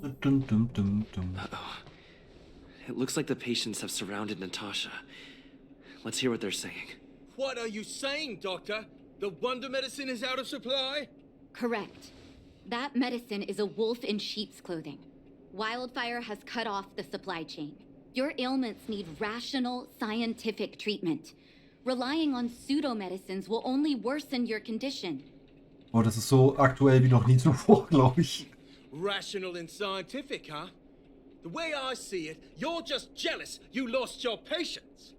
Dum, dum, dum, dum. Uh-oh. It looks like the patients have surrounded Natasha. Let's hear what they're saying. What are you saying, Doctor? The wonder medicine is out of supply? Correct. That medicine is a wolf in sheep's clothing. Wildfire has cut off the supply chain. Your ailments need rational, scientific treatment. Relying on pseudo-medicines will only worsen your condition. Oh, das ist so aktuell wie noch nie zuvor, glaube ich. Rational and scientific, huh? The way I see it, you're just jealous you lost your patients.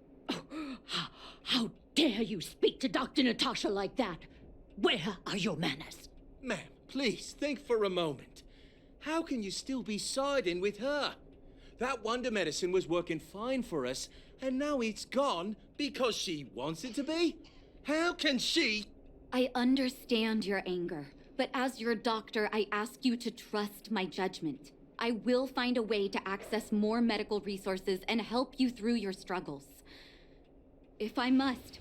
How dare you speak to Dr. Natasha like that? Where are your manners? Ma'am, please think for a moment. How can you still be siding with her? That wonder medicine was working fine for us, and now it's gone because she wants it to be? How can she... I understand your anger, but as your doctor, I ask you to trust my judgment. I will find a way to access more medical resources and help you through your struggles. If I must,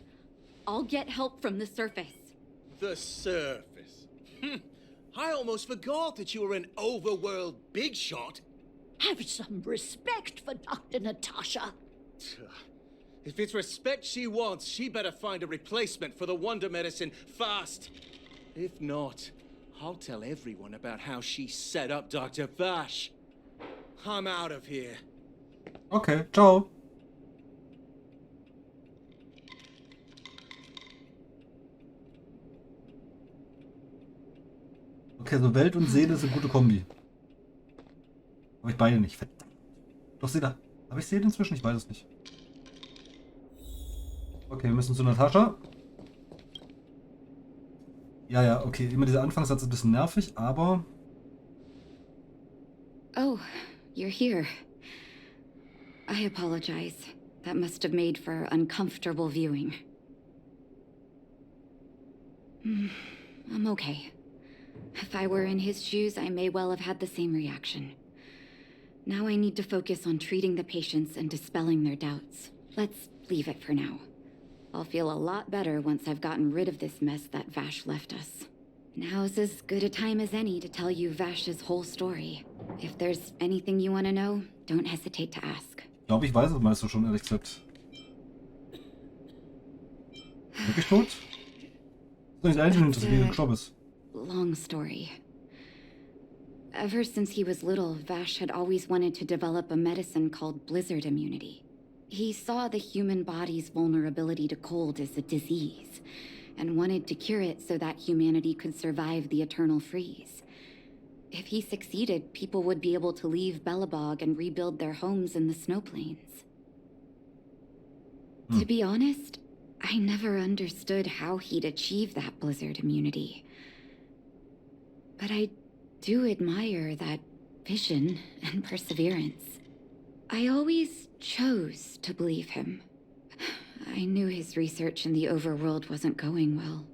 I'll get help from the surface. The surface? I almost forgot that you were an overworld big shot. Have some respect for Dr. Natasha. If it's respect she wants, she better find a replacement for the wonder medicine fast. If not, I'll tell everyone about how she set up Dr. Vash. I'm out of here. Okay, ciao. Okay, so Welt und Seele ist eine gute Kombi. Habe ich beide nicht. Doch Seele. Habe ich Seele inzwischen? Ich weiß es nicht. Okay, wir müssen zu Natascha. Ja, okay. Immer dieser Anfangssatz ist ein bisschen nervig, aber... Oh, you're here. I apologize. That must have made for uncomfortable viewing. I'm okay. If I were in his shoes, I may well have had the same reaction. Now I need to focus on treating the patients and dispelling their doubts. Let's leave it for now. I'll feel a lot better once I've gotten rid of this mess that Vash left us. Now's as good a time as any to tell you Vash's whole story. If there's anything you want to know, don't hesitate to ask. Ich glaube, ich weiß es meistens schon, ehrlich gesagt. Wirklich tot? Das ist nicht das Einzige, dass er gestorben ist. Long story. Ever since he was little, Vash had always wanted to develop a medicine called blizzard immunity. He saw the human body's vulnerability to cold as a disease, and wanted to cure it so that humanity could survive the eternal freeze. If he succeeded, people would be able to leave Belobog and rebuild their homes in the snow plains. To be honest, I never understood how he'd achieve that blizzard immunity. But I do admire that vision and perseverance. I always chose to believe him. I knew his research in the overworld wasn't going well.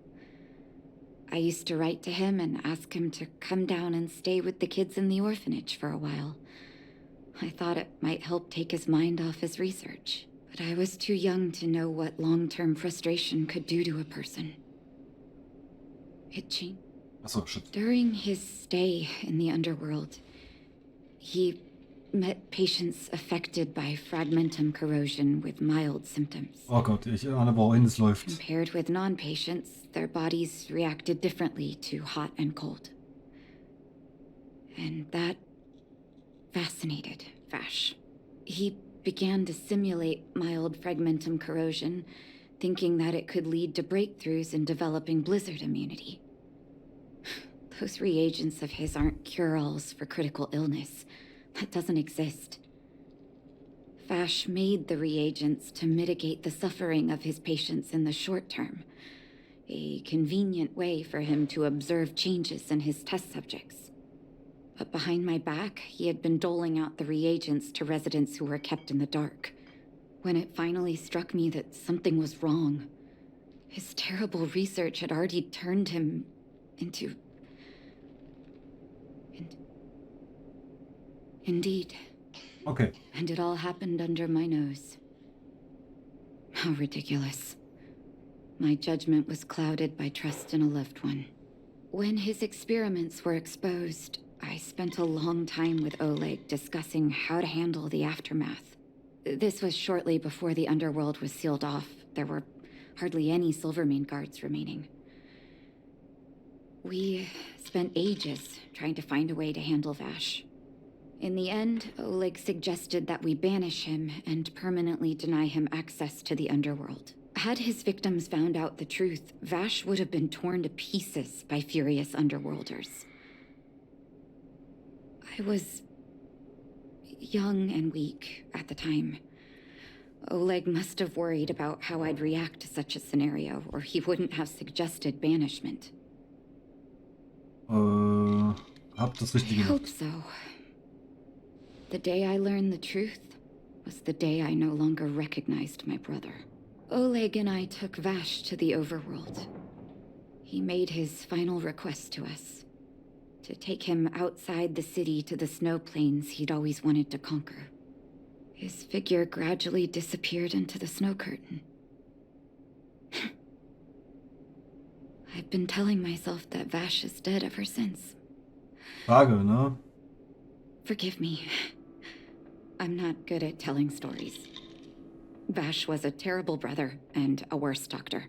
I used to write to him and ask him to come down and stay with the kids in the orphanage for a while. I thought it might help take his mind off his research, but I was too young to know what long-term frustration could do to a person. It changed. Achso, shit. During his stay in the underworld, he met patients affected by fragmentum corrosion with mild symptoms. Oh Gott, ich ahne, wohin es läuft. Compared with non-patients, their bodies reacted differently to hot and cold. And that fascinated Vash. He began to simulate mild fragmentum corrosion, thinking that it could lead to breakthroughs in developing blizzard immunity. Those reagents of his aren't cure-alls for critical illness. That doesn't exist. Vash made the reagents to mitigate the suffering of his patients in the short term. A convenient way for him to observe changes in his test subjects. But behind my back, he had been doling out the reagents to residents who were kept in the dark. When it finally struck me that something was wrong, his terrible research had already turned him into... Indeed. Okay. And it all happened under my nose. How ridiculous. My judgment was clouded by trust in a loved one. When his experiments were exposed, I spent a long time with Oleg discussing how to handle the aftermath. This was shortly before the underworld was sealed off. There were hardly any Silvermane guards remaining. We spent ages trying to find a way to handle Vash. In the end, Oleg suggested that we banish him and permanently deny him access to the underworld. Had his victims found out the truth, Vash would have been torn to pieces by furious underworlders. I was young and weak at the time. Oleg must have worried about how I'd react to such a scenario, or he wouldn't have suggested banishment. Hab das I Richtige hope gemacht. so. The day I learned the truth was the day I no longer recognized my brother. Oleg and I took Vash to the overworld. He made his final request to us. To take him outside the city to the snow plains he'd always wanted to conquer. His figure gradually disappeared into the snow curtain. I've been telling myself that Vash is dead ever since. Frage, ne? Forgive me. I'm not good at telling stories. Vash was a terrible brother and a worse doctor.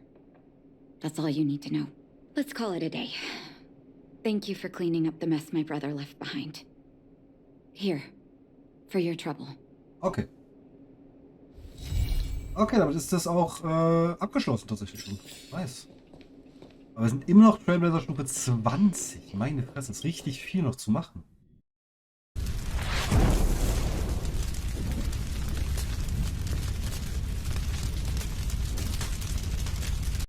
That's all you need to know. Let's call it a day. Thank you for cleaning up the mess my brother left behind. Here, for your trouble. Okay. Okay, damit ist das auch abgeschlossen tatsächlich schon. Nice. Aber wir sind immer noch Trailblazer Stufe 20. Meine Fresse, ist richtig viel noch zu machen.